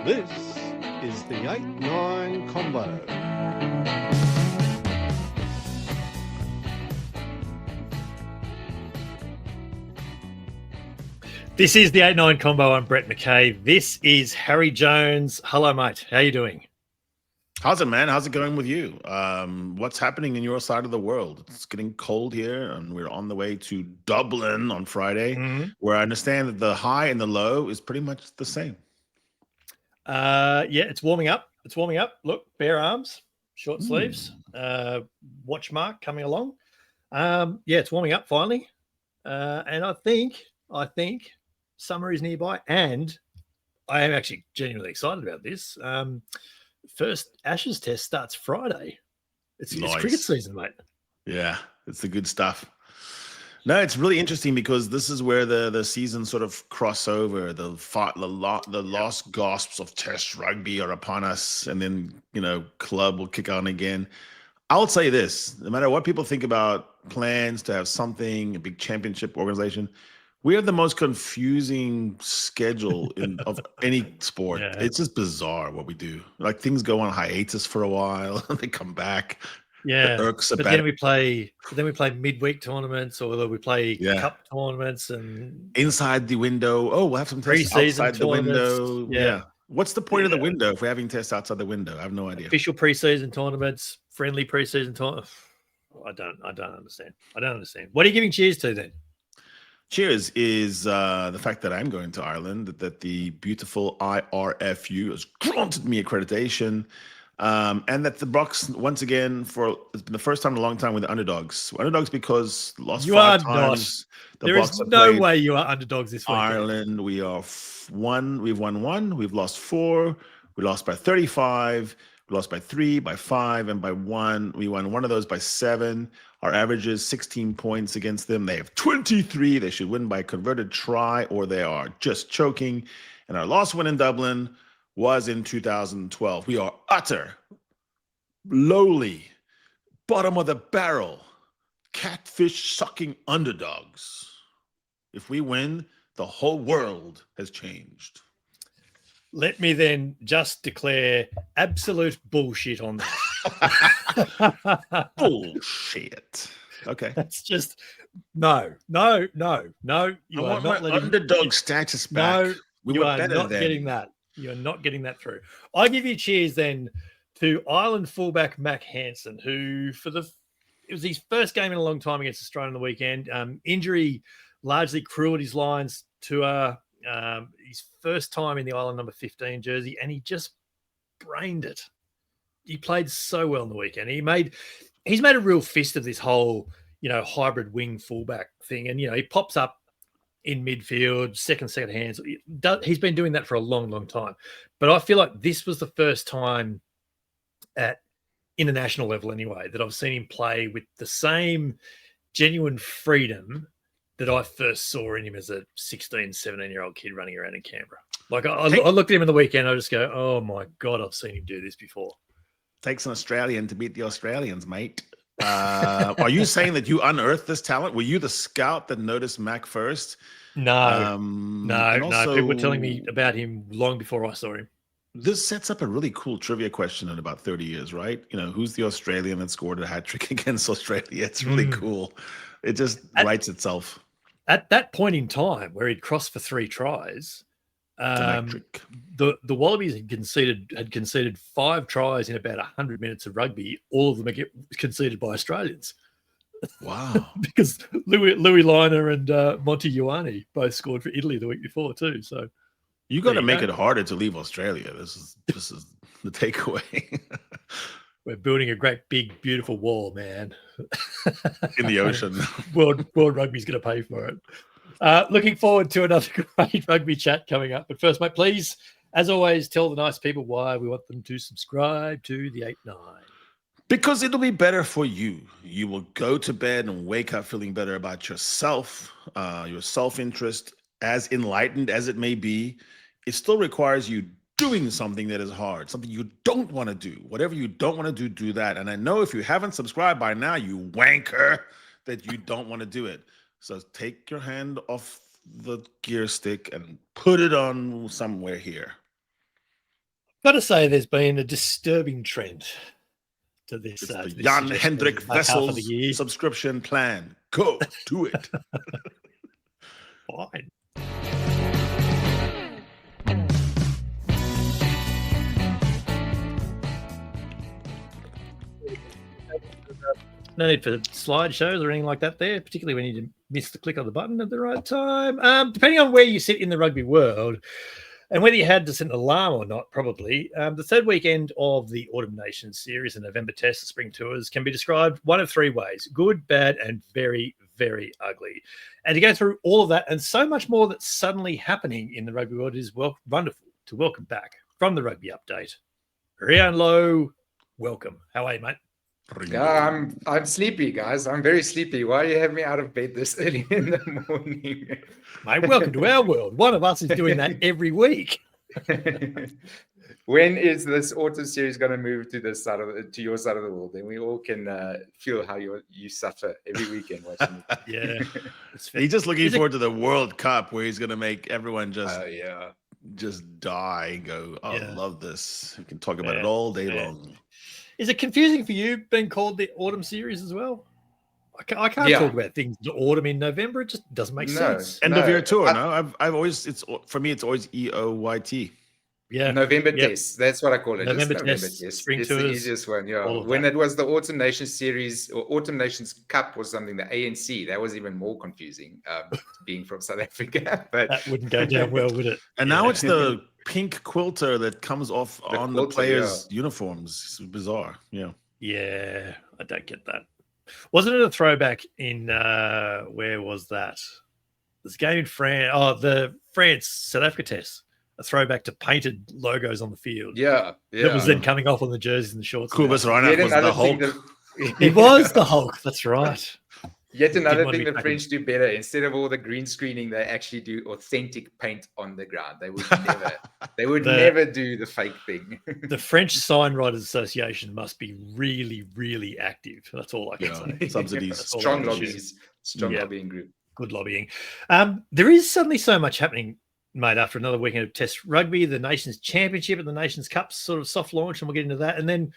This is the 8-9 Combo. This is the 8-9 Combo. I'm Brett McKay. This is Harry Jones. Hello, mate. How you doing? How's it, man? How's it going with you? What's happening in your side of the world? It's getting cold here, and we're on the way to Dublin on Friday, where I understand that the high and the low is pretty much the same. Yeah, it's warming up. It's warming up. Look, bare arms, short sleeves, watch mark coming along. Yeah, it's warming up finally. And I think summer is nearby, and I am actually genuinely excited about this. First Ashes test starts Friday. It's cricket season, mate. Yeah, it's the good stuff. No, it's really interesting because this is where the season sort of cross over. The last gasps of Test rugby are upon us, and then club will kick on again. I'll say this: no matter what people think about plans to have something, a big championship organization, we have the most confusing schedule of any sport. Yeah. It's just bizarre what we do. Like, things go on hiatus for a while, and they come back. Yeah, then we play midweek tournaments, or we play cup tournaments, and inside the window. Oh, we'll have some tests outside the window. Yeah. What's the point of the window if we're having tests outside the window? I have no idea. Official preseason tournaments, friendly preseason tournaments. I don't understand. What are you giving cheers to then? Cheers is the fact that I'm going to Ireland, that the beautiful IRFU has granted me accreditation, and that the Boks, once again, it's been the first time in a long time with the underdogs. Underdogs because lost you 5 are times. Not. There is no way you are underdogs this week. Ireland, we are we've won 1, we've lost 4, we lost by 35, we lost by 3, by 5, and by 1. We won one of those by 7. Our average is 16 points against them. They have 23. They should win by a converted try, or they are just choking. And our last win in Dublin was in 2012. We are utter, lowly, bottom of the barrel, catfish-sucking underdogs. If we win, the whole world has changed. Let me then just declare absolute bullshit on that. Bullshit. Okay. That's just no. You are not letting underdog status back. No, you are not getting that. You are not getting that through. I give you cheers then to Ireland fullback Mac Hansen, who it was his first game in a long time against Australia on the weekend. Injury largely crewed his lines to his first time in the Ireland number 15 jersey, and he just brained it. He played so well on the weekend. He's made a real fist of this whole, hybrid wing fullback thing. And, he pops up in midfield, second hands. He's been doing that for a long, long time. But I feel like this was the first time at international level anyway that I've seen him play with the same genuine freedom that I first saw in him as a 16, 17-year-old kid running around in Canberra. Like, I looked at him in the weekend, I just go, oh, my God, I've seen him do this before. Takes an Australian to beat the Australians, mate. Are you saying that you unearthed this talent? Were you the scout that noticed Mac first? No. People were telling me about him long before I saw him. This sets up a really cool trivia question in about 30 years, right? Who's the Australian that scored a hat-trick against Australia? It's really cool. It just writes itself. At that point in time where he'd crossed for 3 tries, the Wallabies had conceded 5 tries in about 100 minutes of rugby. All of them are conceded by Australians. Wow! Because Louis Liner and Monty Ioane both scored for Italy the week before too. So you got to make it harder to leave Australia. This is the takeaway. We're building a great, big, beautiful wall, man. In the ocean. World Rugby's going to pay for it. Looking forward to another great rugby chat coming up. But first, mate, please, as always, tell the nice people why we want them to subscribe to the 8-9. Because it'll be better for you. You will go to bed and wake up feeling better about yourself, your self-interest, as enlightened as it may be. It still requires you doing something that is hard, something you don't want to do. Whatever you don't want to do that. And I know if you haven't subscribed by now, you wanker, that you don't want to do it. So take your hand off the gear stick and put it on somewhere here. Got to say, there's been a disturbing trend to this. It's the this Jan suggestion Hendrik back half of the Vessels year. subscription plan. Go do it. Fine. No need for slideshows or anything like that there, particularly when you miss the click on the button at the right time. Depending on where you sit in the rugby world and whether you had to set an alarm or not, probably, the third weekend of the Autumn Nations series and November Test, the Spring Tours, can be described one of three ways: good, bad, and very, very ugly. And to go through all of that and so much more that's suddenly happening in the rugby world is wonderful to welcome back from the Rugby Update, Riaan Louw. Welcome. How are you, mate? Yeah, I'm sleepy, guys. I'm very sleepy. Why do you have me out of bed this early in the morning? Mate, welcome to our world. One of us is doing that every week. When is this autumn series going to move to this side of to your side of the world? Then we all can feel how you suffer every weekend watching it. Yeah, he's just looking forward to the World Cup, where he's going to make everyone just die and go, "Oh, I love this." We can talk about it all day long. Is it confusing for you being called the Autumn Series as well? I can't talk about things in autumn in November. It just doesn't make sense. End of year tour. No, I've always, for me, it's always EOYT. Yeah, November Test. That's what I call it. November Test. Spring it's Tours, the easiest one. Yeah, when it was the Autumn Nations Series or Autumn Nations Cup or something, the ANC, that was even more confusing. Being from South Africa, but that wouldn't go down well, would it? And now it's the pink quilter that comes off on the players' uniforms. It's bizarre. Yeah, I don't get that. Wasn't it a throwback in where was that? This game in France. Oh, the France South Africa Test. A throwback to painted logos on the field. Yeah. That was then coming off on the jerseys and the shorts. Kubas Reinhardt was the Hulk. He was the Hulk. That's right. Yet another thing the French do better. Instead of all the green screening, they actually do authentic paint on the ground. They would never do the fake thing. The French Sign Writers Association must be really, really active. That's all I can say. Subsidies. Strong lobbying group. Good lobbying. There is suddenly so much happening, mate, after another weekend of Test rugby. The Nations Championship and the Nations Cup sort of soft launch, and we'll get into that. And then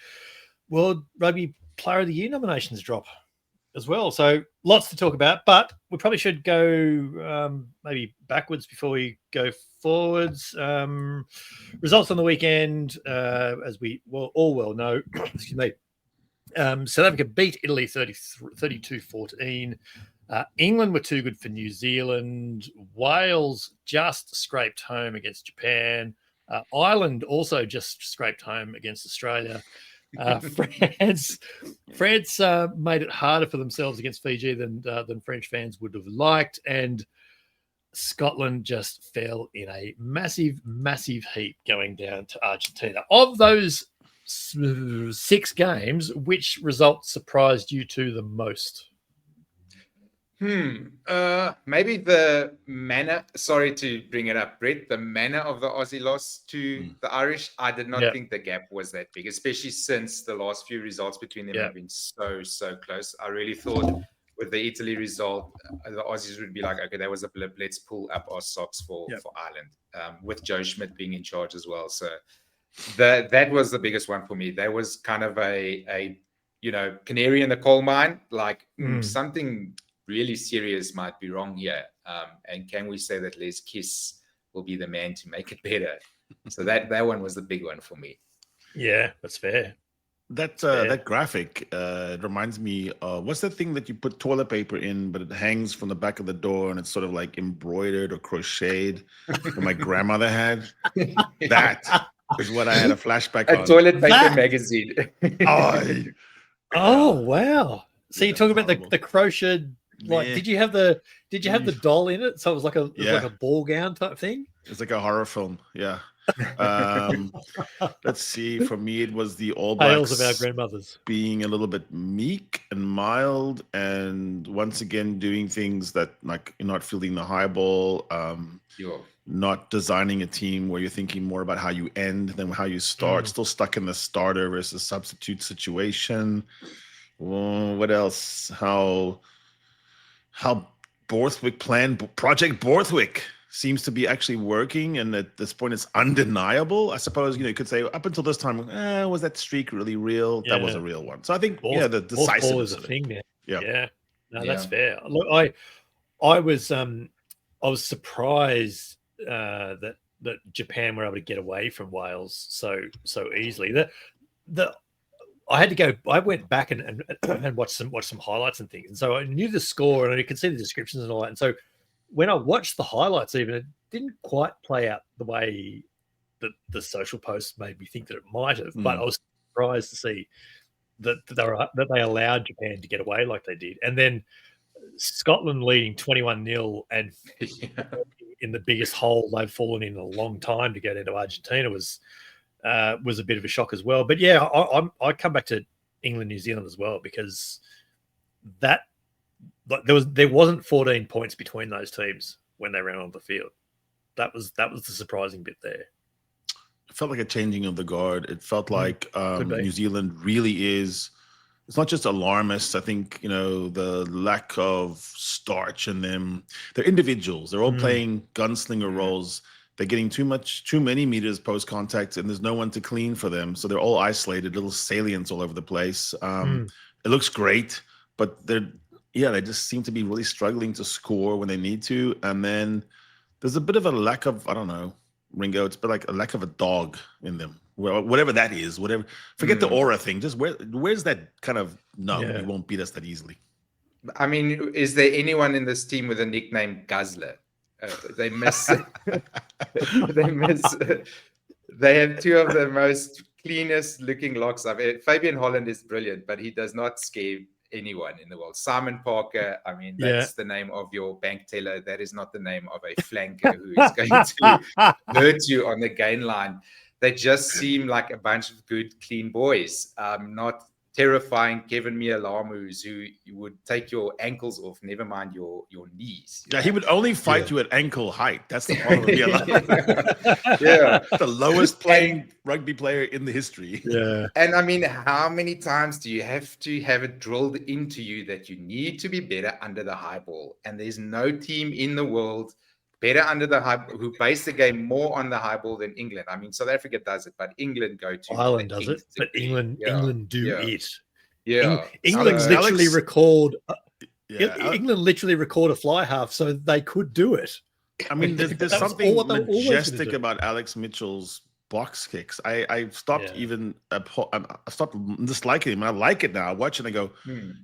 World Rugby Player of the Year nominations drop as well. So lots to talk about, but we probably should go maybe backwards before we go forwards. Results on the weekend, as we all well know, excuse me, South Africa beat Italy 32-14. England were too good for New Zealand. Wales just scraped home against Japan. Ireland also just scraped home against Australia. France made it harder for themselves against Fiji than French fans would have liked, and Scotland just fell in a massive, massive heap going down to Argentina. Of those 6 games, which result surprised you two the most? Maybe the manner, sorry to bring it up, Brett, the manner of the Aussie loss to the Irish. I did not think the gap was that big, especially since the last few results between them have been so close. I really thought with the Italy result, the Aussies would be like, okay, that was a blip. Let's pull up our socks for Ireland, with Joe Schmidt being in charge as well. So that was the biggest one for me. That was kind of a canary in the coal mine, like something really serious might be wrong here. And can we say that Les Kiss will be the man to make it better? So that one was the big one for me. Yeah, that's fair. That graphic reminds me of, what's that thing that you put toilet paper in, but it hangs from the back of the door and it's sort of like embroidered or crocheted that my grandmother had? That is what I had a flashback on. A toilet paper magazine. Oh, wow. So you're talking about the crocheted. Like, did you have the doll in it? So it was like a ball gown type thing. It's like a horror film. Yeah. Let's see. For me, it was the All Blacks Tales of our grandmothers being a little bit meek and mild, and once again doing things that, like, you're not fielding the high ball, not designing a team where you're thinking more about how you end than how you start. Still stuck in the starter versus substitute situation. What else? How Borthwick planned Project Borthwick. seems to be actually working, and at this point it's undeniable. I suppose, you could say up until this time, was that streak really real? That was a real one. So I think, the decisiveness is a thing now. Yeah. No, that's fair. Look, I was surprised that Japan were able to get away from Wales so easily. I went back and watched some highlights and things, and so I knew the score and I could see the descriptions and all that. And so when I watched the highlights, even, it didn't quite play out the way that the social posts made me think that it might have. But I was surprised to see that they allowed Japan to get away like they did, and then Scotland leading 21-0 and in the biggest hole they've fallen in a long time to get into Argentina was a bit of a shock as well. But yeah, I come back to England, New Zealand as well, because there wasn't 14 points between those teams when they ran on the field. That was the surprising bit there. It felt like a changing of the guard. It felt like New Zealand really is. It's not just alarmist. I think, the lack of starch in them. They're individuals. They're all playing gunslinger roles. They're getting too many meters post contact, and there's no one to clean for them. So they're all isolated, little salients all over the place. It looks great, but they just seem to be really struggling to score when they need to. And then there's a bit of a lack of, I don't know, Ringo, it's like a lack of a dog in them. Whatever that is, forget the aura thing. Just where's that kind of, you won't beat us that easily. I mean, is there anyone in this team with a nickname Guzzler? They miss. They have two of the most cleanest looking locks I've ever. Fabian Holland is brilliant, but he does not scare anyone in the world. Simon Parker, I mean, that's the name of your bank teller. That is not the name of a flanker who is going to hurt you on the gain line. They just seem like a bunch of good, clean boys, not terrifying Kevin Mialamus who would take your ankles off, never mind your knees. Yeah, he would only fight you at ankle height. That's the problem. The lowest playing rugby player in the history. Yeah. And I mean, how many times do you have to have it drilled into you that you need to be better under the high ball? And there's no team in the world better under the high, who base the game more on the high ball than England. I mean, South Africa does it, but England go to Ireland does it, but England do it. Yeah, England literally record. England literally record a fly half, so they could do it. I mean, there's something majestic about Alex Mitchell's box kicks. I stopped I stopped disliking him. I like it now. I watch it and I go,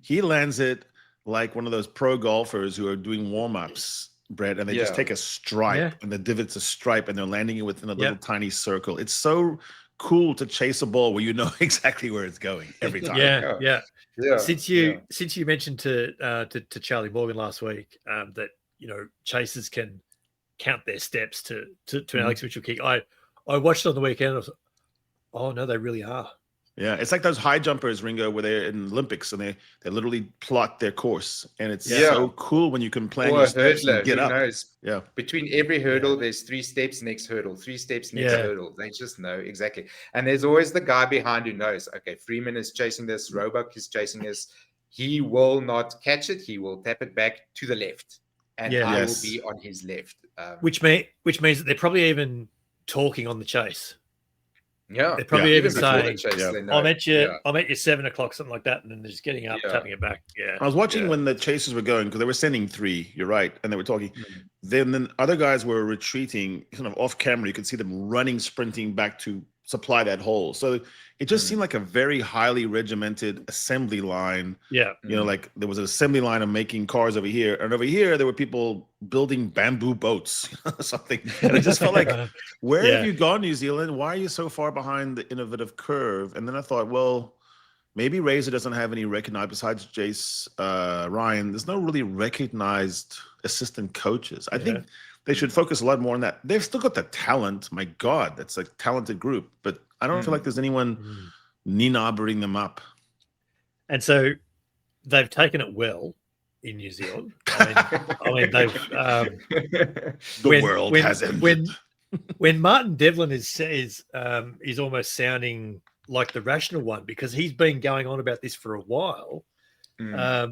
he lands it like one of those pro golfers who are doing warm-ups, Brett, and they just take a stripe and the divot's a stripe and they're landing it within a little tiny circle. It's so cool to chase a ball where you know exactly where it's going every time. Yeah. Since you mentioned to Charlie Morgan last week that chasers can count their steps to an Alex Mitchell kick. I watched it on the weekend. I was like, oh no, they really are. Yeah, it's like those high jumpers, Ringo, where they're in Olympics and they literally plot their course, and it's so cool when you can plan your steps and get up. Knows. Yeah, between every hurdle, there's 3 steps, next hurdle, 3 steps, next hurdle. They just know exactly. And there's always the guy behind who knows. Okay, Freeman is chasing this. Roebuck is chasing this. He will not catch it. He will tap it back to the left, and I will be on his left. Which means that they're probably even talking on the chase. Yeah, they're probably even saying, "I'll meet you 7 o'clock," something like that, and then they're just getting up, tapping it back. Yeah, I was watching when the chasers were going because they were sending 3. You're right, and they were talking. Then other guys were retreating, kind of off camera. You could see them running, sprinting back to supply that hole. So it just seemed like a very highly regimented assembly line. Yeah, like there was an assembly line of making cars over here, and over here there were people building bamboo boats or something. And it just felt like, where have you gone, New Zealand? Why are you so far behind the innovative curve? And then I thought, well, maybe Razor doesn't have any recognized, besides Jace Ryan, there's no really recognized assistant coaches. I think they should focus a lot more on that. They've still got the talent. My God, that's a talented group. But I don't feel like there's anyone ninabbering them up. And so they've taken it well in New Zealand. I mean they've the world has ended. When Martin Devlin is almost sounding like the rational one, because he's been going on about this for a while. They're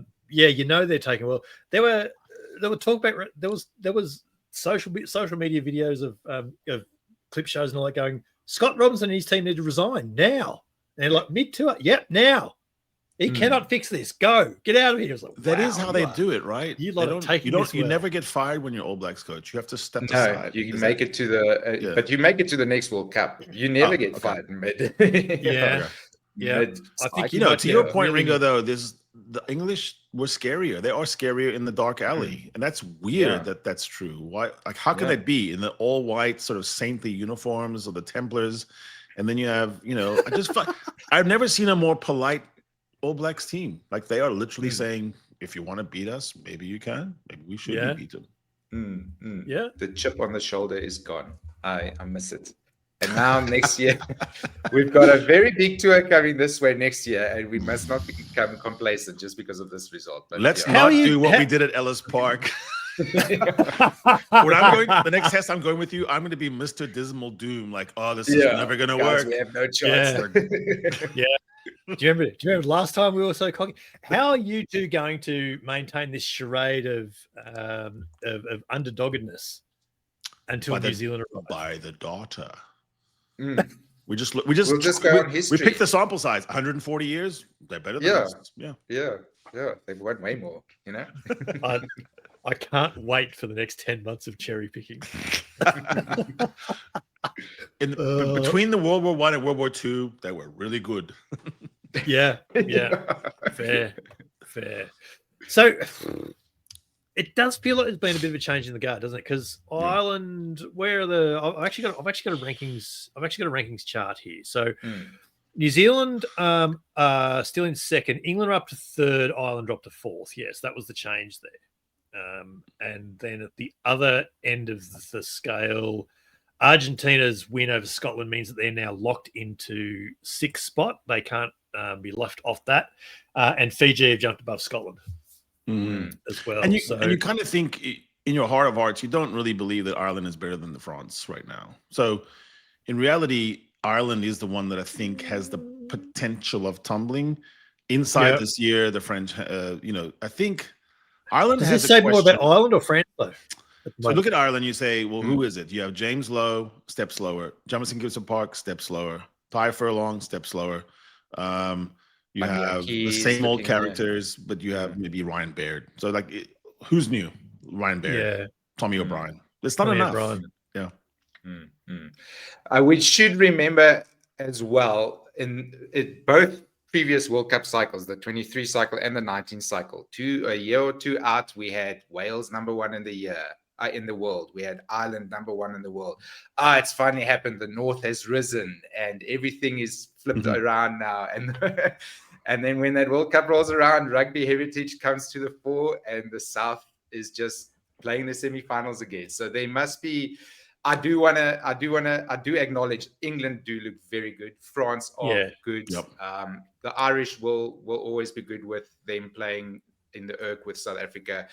taking well. There were talk about there was social media videos of clip shows and all that going, Scott Robinson and his team need to resign now. And they're like, mid-tour, yep, now. He cannot fix this. Go. Get out of here. Like, that is how they do it, right? You never get fired when you're All Blacks coach. You have to step aside. You make it to the but you make it to the next World Cup. You never get fired in mid. Yeah. I think to your point, really, Ringo, though, the English were scarier. They are scarier in the dark alley. And that's weird that's true. Why? Like, how can that be in the all white sort of saintly uniforms of the Templars? And then you have, I've never seen a more polite All Blacks team. Like, they are literally saying, if you want to beat us, maybe you can. Maybe we should beat them. Yeah. The chip on the shoulder is gone. I miss it. And now next year, we've got a very big tour coming this way next year, and we must not become complacent just because of this result. But let's not do what we did at Ellis Park. When I'm going the next test, I'm going with you. I'm going to be Mr. Dismal Doom. Like, this is never going to work. We have no choice. Do you remember last time we were so cocky? How are you two going to maintain this charade of underdoggedness until New Zealand arrives? By the daughter. We just go on history. We picked the sample size. 140 years. They're better than us. Yeah. They've won way more. I can't wait for the next 10 months of cherry picking. Between the World War I and World War II, they were really good. Yeah. Fair. So it does feel like there's been a bit of a change in the guard, doesn't it? Because Ireland, where are the? I've actually got a rankings. I've actually got a rankings chart here. So New Zealand are still in second. England are up to third. Ireland dropped to fourth. Yes, that was the change there. And then at the other end of the scale, Argentina's win over Scotland means that they're now locked into sixth spot. They can't be left off that. And Fiji have jumped above Scotland as well. And you kind of think in your heart of hearts, you don't really believe that Ireland is better than the France right now. So in reality, Ireland is the one that I think has the potential of tumbling inside this year. The French, I think Ireland Does has this say more about Ireland or France, though? So look at Ireland, you say, well, who is it? You have James Lowe, step slower. Jamison Gibson Park, step slower. Ty Furlong, step slower. You have the same old characters, but you have maybe Ryan Baird. So, who's new? Ryan Baird, Tommy O'Brien. It's not enough. Yeah. We should remember as well, in both previous World Cup cycles, the 23 cycle and the 19 cycle, a year or two out, we had Wales number one in the world. We had Ireland number one in the world. It's finally happened. The North has risen and everything is flipped around now. And then when that World Cup rolls around, rugby heritage comes to the fore and the South is just playing the semifinals again. So they must be. I do acknowledge England do look very good. France are good. Yep. The Irish will always be good with them playing in the Irk with South Africa.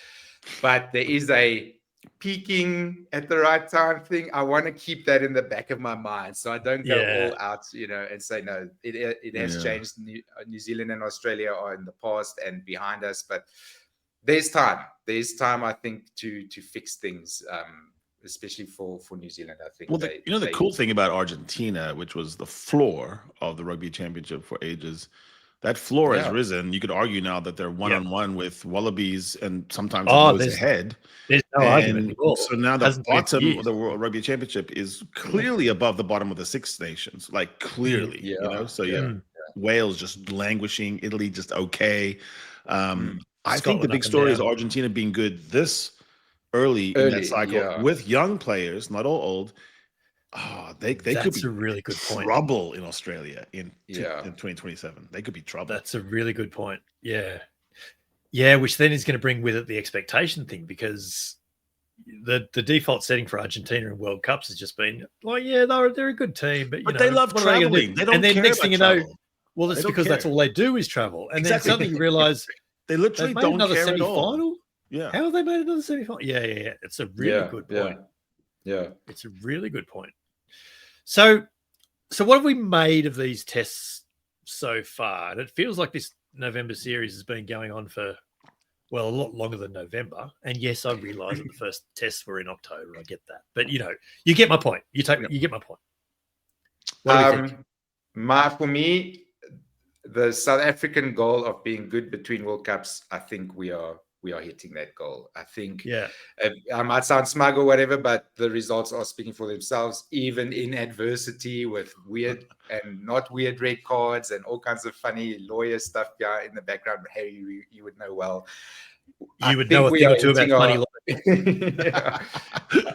But there is a peaking at the right time thing. I want to keep that in the back of my mind. So I don't go all out, and say, no, it has changed. New Zealand and Australia are in the past and behind us. But there's time. There's time, I think, to fix things. Especially for New Zealand, I think. Well, the cool thing about Argentina, which was the floor of the rugby championship for ages, that floor has risen. You could argue now that they're one-on-one with Wallabies and sometimes goes ahead. There's no argument at all. So now the bottom of the World Rugby Championship is clearly above the bottom of the Six Nations, clearly. So Wales just languishing, Italy just okay. I think the big story is Argentina being good this early in that cycle with young players, not all old. They could be a really good point. Trouble in Australia in 2027. They could be trouble. That's a really good point. Yeah, which then is going to bring with it the expectation thing, because the default setting for Argentina in World Cups has just been, they're a good team, but they love traveling. They don't and then care next about thing travel. Well, that's because that's all they do is travel, and then suddenly you realize they literally don't care at all. Yeah. How have they made another semi-final? Yeah. It's a really good point. Yeah. It's a really good point. So what have we made of these tests so far? And it feels like this November series has been going on for well, a lot longer than November. And yes, I realise that the first tests were in October. I get that, but you get my point. You get my point. What do you think? For me, the South African goal of being good between World Cups, I think we are hitting that goal. I think I might sound smug or whatever, but the results are speaking for themselves, even in adversity with weird and not weird red cards and all kinds of funny lawyer stuff in the background. Harry, you would know well. You would know a thing or two about funny lawyers.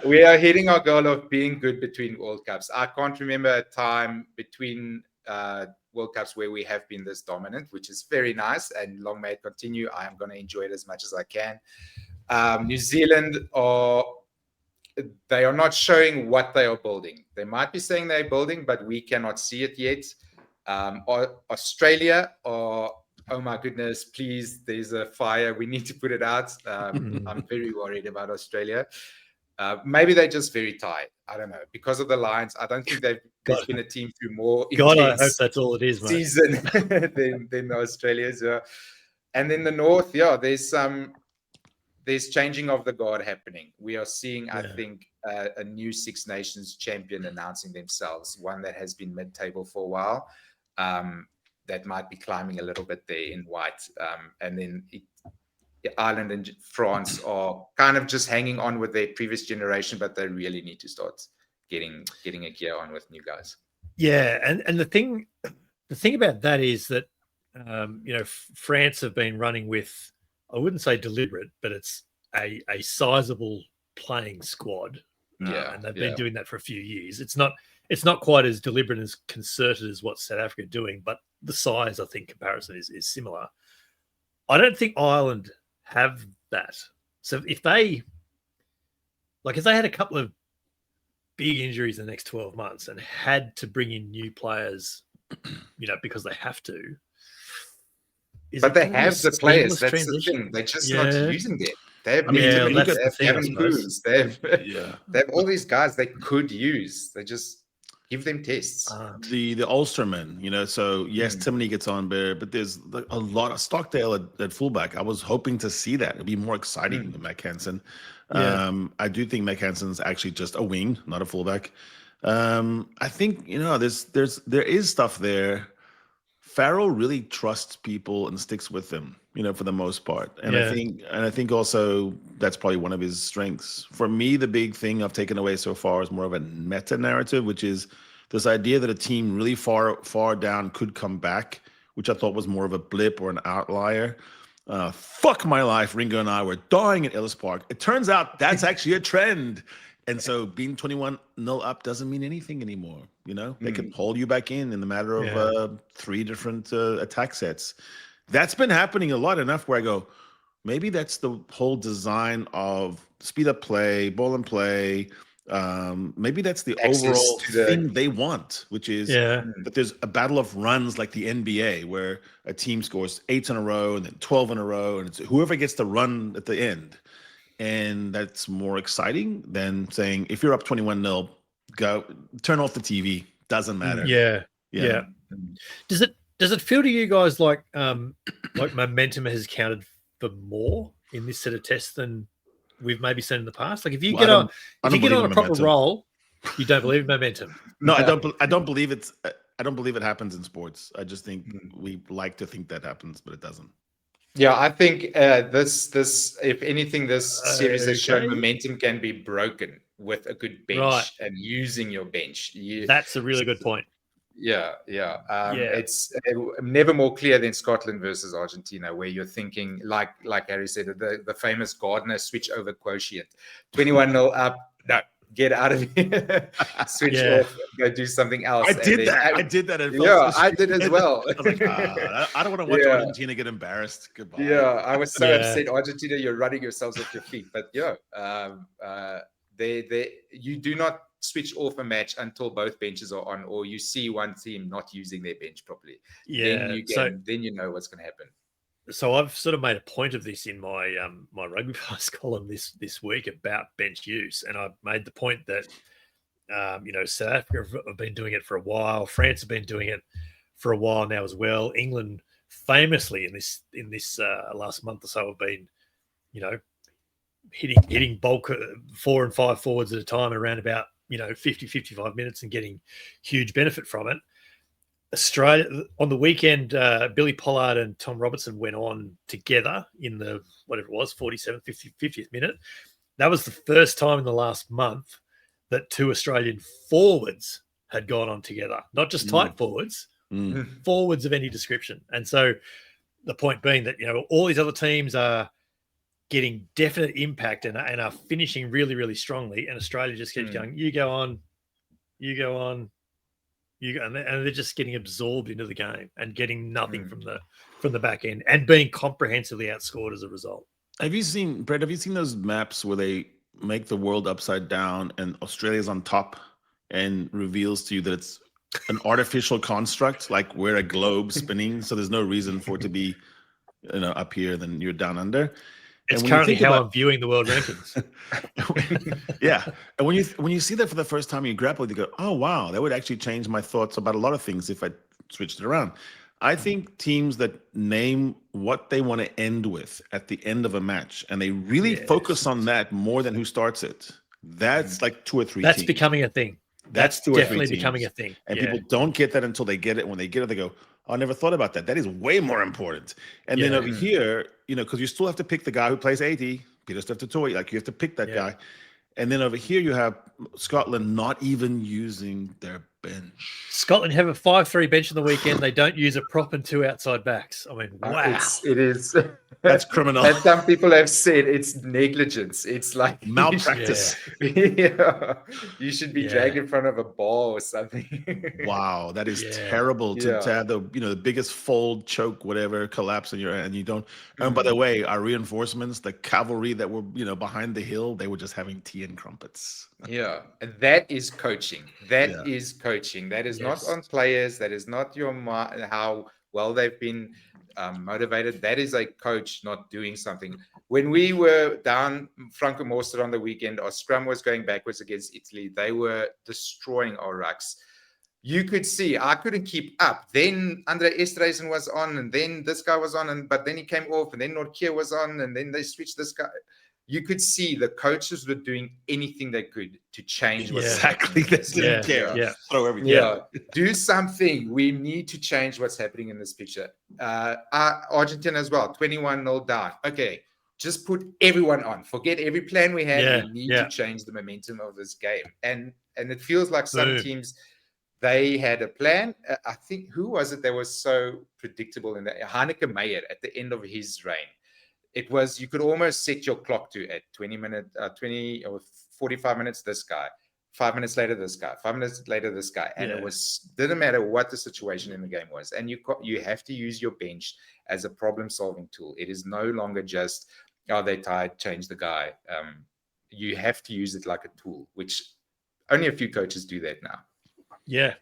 We are hitting our goal of being good between World Cups. I can't remember a time between World Cups where we have been this dominant, which is very nice, and long may it continue. I am going to enjoy it as much as I can. New Zealand they are not showing what they are building. They might be saying they're building, but we cannot see it yet. Australia oh my goodness, please, there's a fire. We need to put it out. I'm very worried about Australia. Maybe they're just very tired. I don't know. Because of the Lions, I don't think there's been a team through more God, I hope that's all it is, mate. Season than Australia's. And then the North, there's changing of the guard happening. We are seeing, I think, a new Six Nations champion announcing themselves, one that has been mid-table for a while, that might be climbing a little bit there in white. And then Ireland and France are kind of just hanging on with their previous generation, but they really need to start getting a gear on with new guys. Yeah, and the thing about that is that France have been running with, I wouldn't say deliberate, but it's a sizable playing squad. And they've been doing that for a few years. It's not quite as deliberate and as concerted as what South Africa are doing, but the size, I think, comparison is similar. I don't think Ireland have that. So if they had a couple of big injuries in the next 12 months and had to bring in new players, because they have to. But they have the players. That's the thing. They're just not using them. They have Gavin Coons. They have all these guys they could use. They just give them tests. The Ulstermen, so yes, Timony gets on there, but there's a lot of Stockdale at fullback. I was hoping to see that. It'd be more exciting than Mac Hansen. I do think Mac Hansen's actually just a wing, not a fullback. I think, there is stuff there. Farrell really trusts people and sticks with them, for the most part. And I think also that's probably one of his strengths. For me, the big thing I've taken away so far is more of a meta narrative, which is this idea that a team really far down could come back, which I thought was more of a blip or an outlier. Fuck my life, Ringo and I were dying at Ellis Park. It turns out that's actually a trend. And so being 21-0 up doesn't mean anything anymore. They can hold you back in the matter of 3 different attack sets. That's been happening a lot, enough where I go, maybe that's the whole design of speed up play, ball and play. Maybe that's the overall thing they want, which is that there's a battle of runs like the NBA where a team scores 8 in a row and then 12 in a row, and it's whoever gets to run at the end. And that's more exciting than saying, if you're up 21-0, go turn off the TV. Doesn't matter. Yeah. Does it feel to you guys like momentum has counted for more in this set of tests than we've maybe seen in the past? Like if you get on a proper roll, you don't believe in momentum. No, I don't believe it's. I don't believe it happens in sports. I just think we like to think that happens, but it doesn't. Yeah, I think this if anything, this series has shown momentum can be broken with a good bench and using your bench. That's a really good point. It's never more clear than Scotland versus Argentina, where you're thinking, like Harry said, the famous Gardner switch over quotient. 21-0 up, no, get out of here, switch off, go do something else. I did that. I did that. I did as well. I was like, I don't want to watch Argentina get embarrassed. Goodbye. Yeah, I was so upset. Argentina, you're running yourselves off your feet. But you do not switch off a match until both benches are on, or you see one team not using their bench properly. Then you know what's going to happen. So I've sort of made a point of this in my my Rugby Pass column this week about bench use, and I've made the point that South Africa have been doing it for a while, France have been doing it for a while now as well. England famously in this last month or so have been hitting bulk 4 and 5 forwards at a time around about 50-55 minutes and getting huge benefit from it. Australia on the weekend, Billy Pollard and Tom Robertson went on together in the whatever it was 47th, 50th minute. That was the first time in the last month that 2 Australian forwards had gone on together, not just tight forwards, forwards of any description. And so the point being that all these other teams are getting definite impact and are finishing really, really strongly, and Australia just keeps going, you go on, and they're just getting absorbed into the game and getting nothing from the back end and being comprehensively outscored as a result. Have you seen those maps where they make the world upside down and Australia's on top and reveals to you that it's an artificial construct, like we're a globe spinning, so there's no reason for it to be up here, then you're down under? It's currently how I'm viewing the World Rankings. Yeah. And when you see that for the first time, you grapple with it, you go, oh, wow, that would actually change my thoughts about a lot of things if I switched it around. I think teams that name what they want to end with at the end of a match, and they really focus on that more than who starts it, that's like 2 or 3 That's teams. becoming a thing. That's definitely becoming a thing. And people don't get that until they get it. When they get it, they go, oh, I never thought about that. That is way more important. And then over here, because you still have to pick the guy who plays 80, Peter Steph Toy, like you have to pick that guy. And then over here, you have Scotland not even using their bench. Scotland have a 5-3 bench on the weekend. They don't use a prop and 2 outside backs. I mean, wow. It is. That's criminal. And some people have said it's negligence. It's like malpractice. You should be dragged in front of a ball or something. Wow, that is terrible to have the biggest fold, choke, whatever, collapse in and you don't. And by the way, our reinforcements, the cavalry that were behind the hill, they were just having tea and crumpets. Yeah, and that is coaching. That is coaching. That is not on players. That is not how well they've been motivated. That is a coach not doing something. When we were down Franco Morster on the weekend, our scrum was going backwards against Italy. They were destroying our rucks. You could see I couldn't keep up. Then Andre Esterhuizen was on, and then this guy was on, but then he came off, and then Nortje was on, and then they switched this guy. You could see the coaches were doing anything they could to change what's happening. They didn't care. Throw everything. Do something. We need to change what's happening in this picture. Argentina as well, 21-0 down. Okay, just put everyone on. Forget every plan we had. We need to change the momentum of this game. And it feels like some teams, they had a plan. I think, who was it that was so predictable in that? Heineke Meyer at the end of his reign. It was, you could almost set your clock to at 20 or 45 minutes, this guy, 5 minutes later, this guy, 5 minutes later, this guy. And it didn't matter what the situation in the game was. And you have to use your bench as a problem solving tool. It is no longer just, they tired, change the guy. You have to use it like a tool, which only a few coaches do that now. Yeah,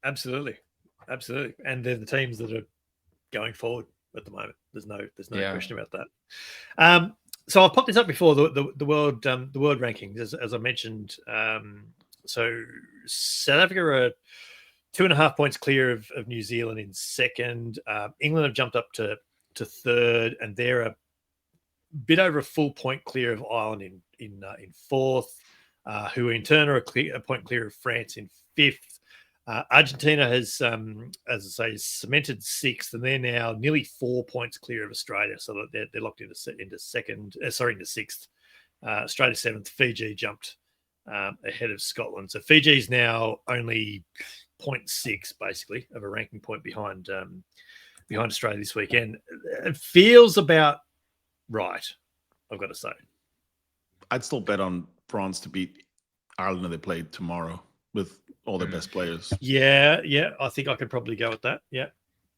absolutely. And they're the teams that are going forward at the moment. There's no question about that. So I've popped this up before, the world rankings, as I mentioned. So South Africa are 2.5 points clear of New Zealand in second. England have jumped up to third, and they're a bit over a full point clear of Ireland in fourth, who in turn are a point clear of France in fifth. Argentina has, as I say, cemented sixth, and they're now nearly 4 points clear of Australia, so that they're locked into sixth. Australia seventh. Fiji jumped ahead of Scotland, so Fiji's now only 0.6 basically of a ranking point behind Australia this weekend. It feels about right, I've got to say. I'd still bet on France to beat Ireland if they played tomorrow with all their best players. Yeah. I think I could probably go with that. Yeah.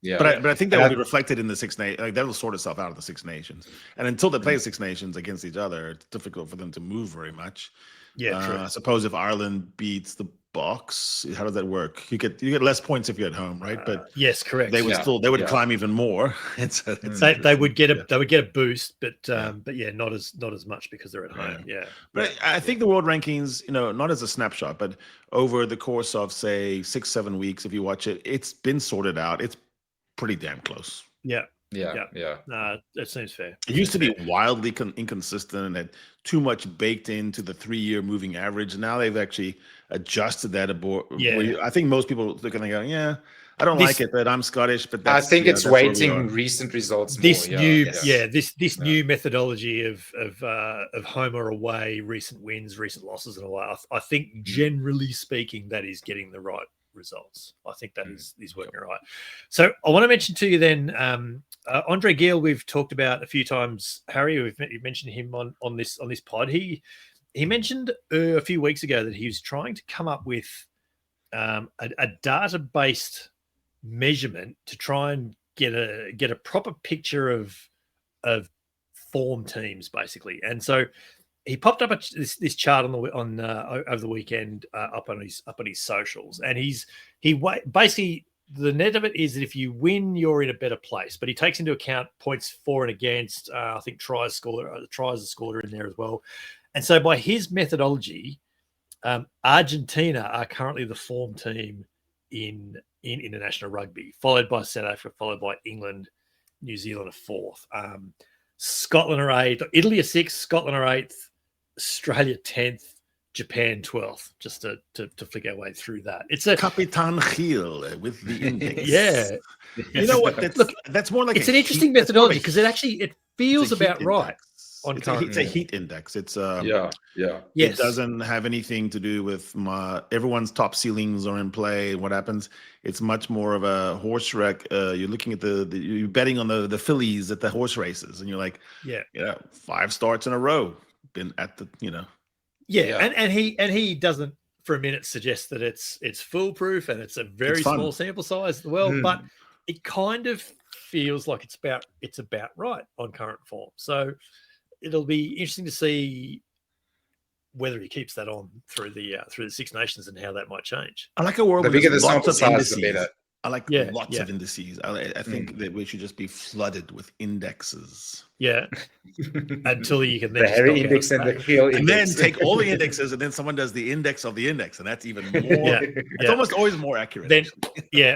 But I think that will be reflected in the Six Nations. Like, that'll sort itself out of the Six Nations. And until they play the Six Nations against each other, it's difficult for them to move very much. Yeah, true. I suppose if Ireland beats the Box, how does that work? You get less points if you're at home, right? But yes, correct. They would climb even more. They would get a boost, but not as much because they're at home. Yeah. But I think the world rankings, not as a snapshot, but over the course of say 6-7 weeks, if you watch it, it's been sorted out. It's pretty damn close. Yeah. Yeah. No, that seems fair. It used to be wildly inconsistent and had too much baked into the 3-year moving average. Now they've actually adjusted that aboard. Yeah. I think most people are going to go, yeah, I don't like it, but I'm Scottish. But I that's, think it's that's where we weighting are. recent results This more. new, this new methodology of home or away, recent wins, recent losses, and all that. I think generally speaking, that is getting the right results. I think that is working right. So I want to mention to you then, Andre Gill, we've talked about a few times. Harry, you've mentioned him on this pod. He mentioned a few weeks ago that he was trying to come up with a data-based measurement to try and get a proper picture of form teams, basically. And so he popped up this chart on over the weekend up on his socials, and basically the net of it is that if you win, you're in a better place. But he takes into account points for and against. I think tries are scored in there as well. And so by his methodology, Argentina are currently the form team in international rugby, followed by South Africa, followed by England, New Zealand are fourth. Scotland are eighth, Italy are sixth, Scotland are eighth, Australia 10th, Japan 12th, just to flick our way through that. It's a Capitan Gil with the index. Yeah. You know what? That's more like it's an interesting methodology because it feels about right. It's a heat index. It's Yes. It doesn't have anything to do with everyone's top ceilings are in play. What happens? It's much more of a horse wreck. You're looking at you're betting on the fillies at the horse races, and you're like, 5 starts in a row. Been at the and he doesn't for a minute suggest that it's foolproof and it's a very small sample size as well, but it kind of feels like it's about right on current form. So it'll be interesting to see whether he keeps that on through the Six Nations and how that might change. I like a world the bigger the sample size, the better. I like lots of indices. I think that we should just be flooded with indexes. Yeah, until you can then the hairy index and the heel index. And then take all the indexes, and then someone does the index of the index, and that's even more. It's almost always more accurate. Then,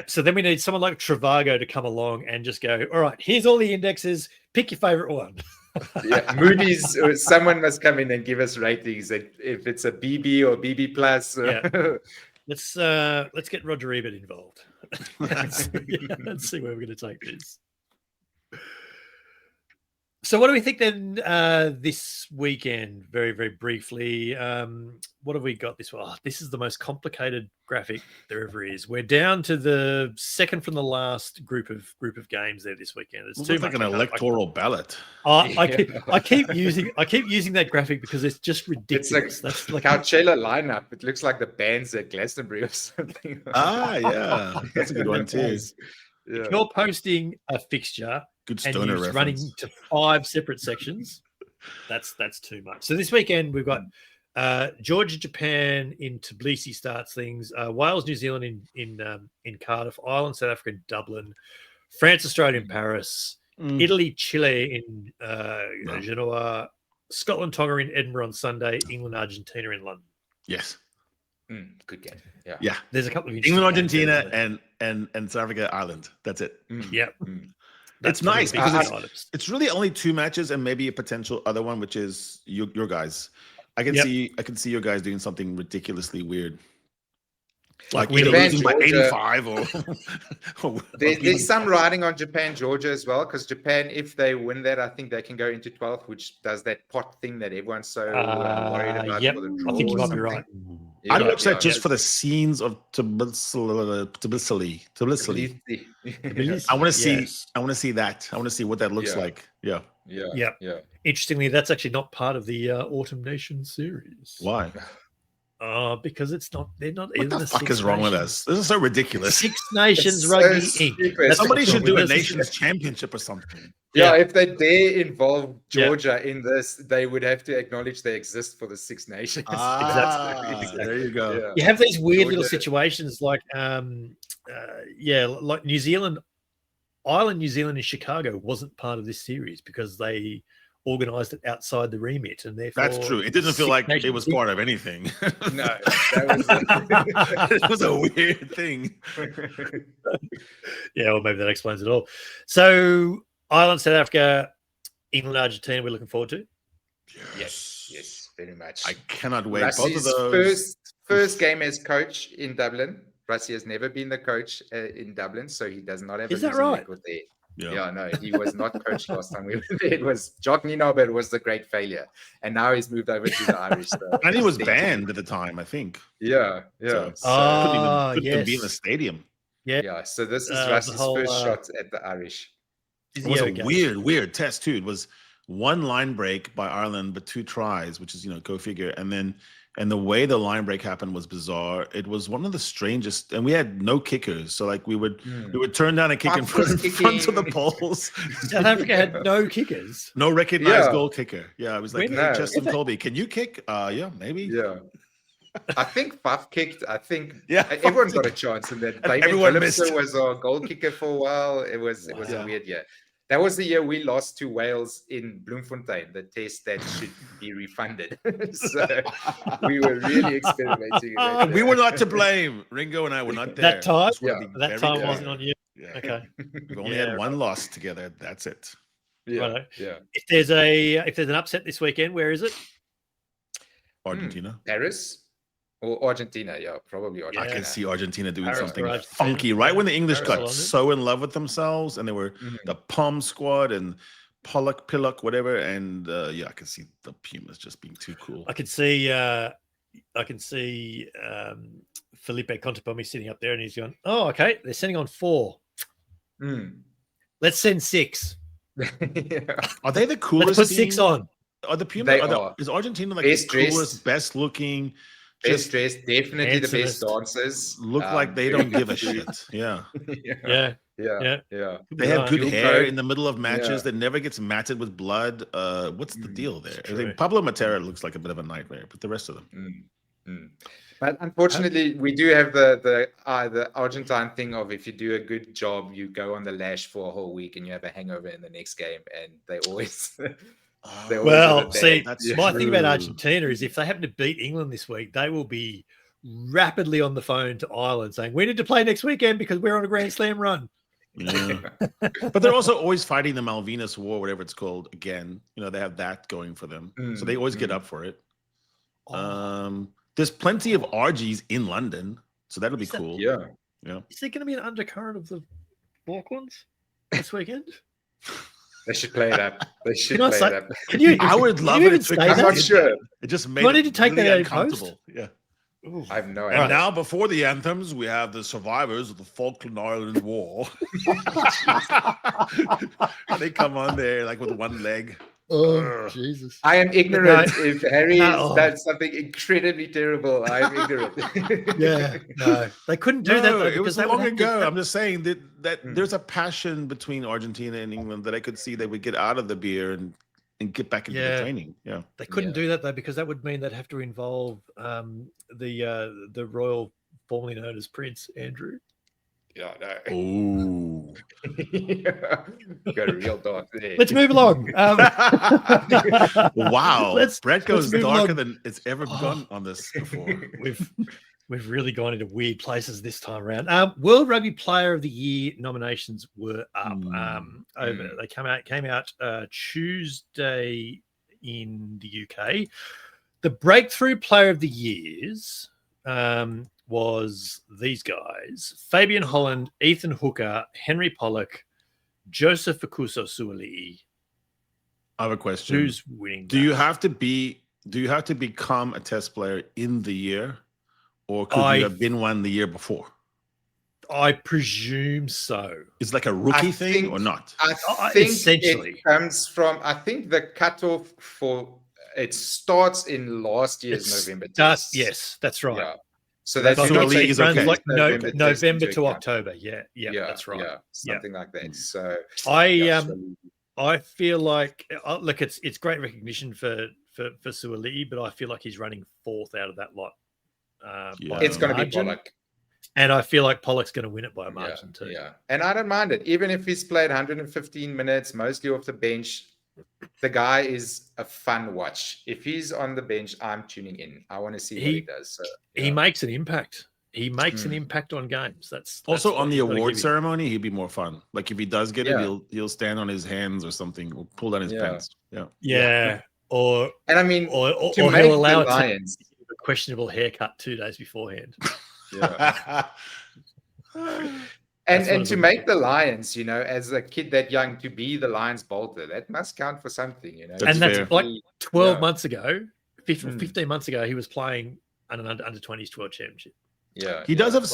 so then we need someone like Trivago to come along and just go, all right, here's all the indexes. Pick your favorite one. Moody's, someone must come in and give us ratings. If it's a BB or BB plus. Let's get Roger Ebert involved. Let's see where we're going to take this. So what do we think then this weekend? Very, very briefly, what have we got this week? This is the most complicated graphic there ever is. We're down to the second from the last group of games there this weekend. It's too like an electoral ballot. I keep using that graphic because it's just ridiculous. That's like Coachella lineup. It looks like the bands at Glastonbury or something. That's a good one too. If you're posting a fixture good and stoner you're running to 5 separate sections, that's too much. So this weekend we've got Georgia, Japan in Tbilisi starts things. Wales, New Zealand in Cardiff. Ireland, South Africa in Dublin. France, Australia in Paris. Italy, Chile in Genoa. Scotland, Tonga in Edinburgh on Sunday. England, Argentina in London. Yes. Good game. Yeah. There's a couple of England, Argentina, and South Africa, Ireland. That's it. Yep. It's nice because it's really only 2 matches and maybe a potential other one, which is your guys. I can see your guys doing something ridiculously weird. Like either losing by 85 or there's some riding on Japan, Georgia as well, because Japan, if they win that, I think they can go into 12th, which does that pot thing that everyone's so worried about for the draw. I think you might be right. I'd watch that just for the scenes of Tbilisi. I want to see. I want to see that. I want to see what that looks like. Yeah. Interestingly, that's actually not part of the Autumn Nation series. Why? Because it's not. They're not. What the fuck is wrong with us? This is so ridiculous. Six Nations Rugby Inc. Somebody should do a Nations Championship or something. Yeah, if they dare involve Georgia in this, they would have to acknowledge they exist for the Six Nations. Exactly. There you go. Yeah. You have these weird little situations like, like New Zealand, Ireland, New Zealand, and Chicago wasn't part of this series because they organized it outside the remit, and therefore that's true. It didn't feel like it was part of anything. No, it was a weird thing. Yeah, well, maybe that explains it all. So Ireland, South Africa, England, Argentina. We're looking forward to. Yes, very much. I cannot wait. Rusty's Both of those. first game as coach in Dublin. Rusty has never been the coach in Dublin, so he does not have a Is that losing right? record there. Yeah. Yeah, no, he was not coached last time we were there. It was Jock Nienaber was the great failure, and now he's moved over to the Irish. So And he was banned at the time, I think. Yeah. So, Ah, couldn't even be in the yes. stadium. Yeah. So this is The Rusty's whole, first shot at the Irish. It was Yeah, a okay. weird test too. It was one line break by Ireland, but 2 tries, which is, go figure. And the way the line break happened was bizarre. It was one of the strangest, and we had no kickers. So like we would turn down a kick in front of the poles. South Africa had no kickers. No recognized Yeah. goal kicker. Yeah, I was like, When- hey, No. Justin Colby, can you kick? Yeah, maybe. Yeah. I think Faf kicked. I think Yeah, everyone got a chance in that. And David everyone Phillipson missed. was our goal kicker for a while. It was a Wow. weird year. That was the year we lost to Wales in Bloemfontein, the test that should be refunded. So we were really experimenting. We were not to blame. Ringo and I were not there. That time? Just wanna Yeah. be That very time clear. wasn't on you. Yeah. Okay. We've only Yeah, had one loss together. That's it. Righto. Yeah. If there's an upset this weekend, where is it? Argentina. Paris or Argentina? Yeah, probably I Argentina. can see Argentina doing Paris something or Argentina. funky. Right when the English Paris or got London. so in love with themselves, and they were the Palm squad and Pillock, whatever. And I can see the Pumas just being too cool. I can see Felipe Contepomi sitting up there, and he's going, "Oh, okay, they're sending on 4. Let's send 6. Yeah. Are they the Let's coolest? put 6 team? on." Are the Pumas? They are are. Is Argentina like Best the coolest, dressed. best looking? Best dressed, definitely the best handsomest. dancers. Look like they very don't give a cute. shit. Yeah. Yeah, Yeah. They have good Right. hair code. in the middle of matches Yeah. that never gets matted with blood. What's the deal there? I true. think Pablo Matera looks like a bit of a nightmare, but the rest of them. But unfortunately, we do have the Argentine thing of if you do a good job, you go on the lash for a whole week and you have a hangover in the next game, and they always. they always Well, have a see, bad- that's my thing about true. Argentina is if they happen to beat England this week, they will be rapidly on the phone to Ireland saying, "We need to play next weekend because we're on a Grand Slam run." Yeah. But they're also always fighting the Malvinas War, whatever it's called. Again, they have that going for them, so they always get up for it. There's plenty of RGs in London, so that'll be Is that- cool. Yeah. Is there going to be an undercurrent of the Falklands this weekend? They should play it up. They should Can I play say- it up. Can you? I would can love you it even if say it that? I'm not sure. It just made I it need to take really that out in post? uncomfortable. Yeah. I have no And idea. now, before the anthems, we have the survivors of the Falkland Island War. They come on there like with one leg. Oh, Jesus. I am ignorant. No. If Harry No. has done something incredibly terrible, I am ignorant. Yeah, no. They couldn't do that, No, though, it because was they would long have to- ago. I'm just saying that there's a passion between Argentina and England that I could see they would get out of the beer and get back into the Yeah. training. Yeah. They couldn't Yeah. do that, though, because that would mean they'd have to involve the royal, formerly known as Prince Andrew. Yeah, no. Oh. Yeah. Got a real dark there. Let's move along. Wow. Let's- Brett goes let's move darker along. than it's ever Oh. gone on this before. We've really gone into weird places this time around. World Rugby Player of the Year nominations were up. They came out Tuesday in the UK. The breakthrough player of the years was these guys: Fabian Holland, Ethan Hooker, Henry Pollock, Joseph Fukuso Suali'i. I have a question. Who's winning? Do that? you have to become a test player in the year, or could you have been one the year before? I presume so. It's like a rookie I thing think- or not? I think essentially. it comes from. I think the cutoff for it starts in last year's November. test. Yes, that's right. Yeah. So That's that's what not league taking is runs okay. like November test November into to account. October. Yeah, that's right. Yeah, something like that. So I so- I feel like look, it's great recognition for Suali'i, but I feel like he's running 4th out of that lot. Yeah. it's going to be margin. Pollock. And I feel like Pollock's going to win it by a margin too. Yeah, and I don't mind it. Even if he's played 115 minutes, mostly off the bench, the guy is a fun watch. If he's on the bench, I'm tuning in. I want to see what he does. So, He makes an impact. he makes an impact on games. That's also on the you've got to award give him. ceremony. He'd be more fun. Like if he does get it, he'll stand on his hands or something, or pull down his pants. Yeah. Or And I mean, or to make he'll allow the Lions a questionable haircut 2 days beforehand. And to make the Lions, you know, as a kid that young, to be the Lions bolter, that must count for something, you know. That's and that's fair. like 12 months ago, 15 months ago, he was playing an under 20s world championship. Yeah, he does have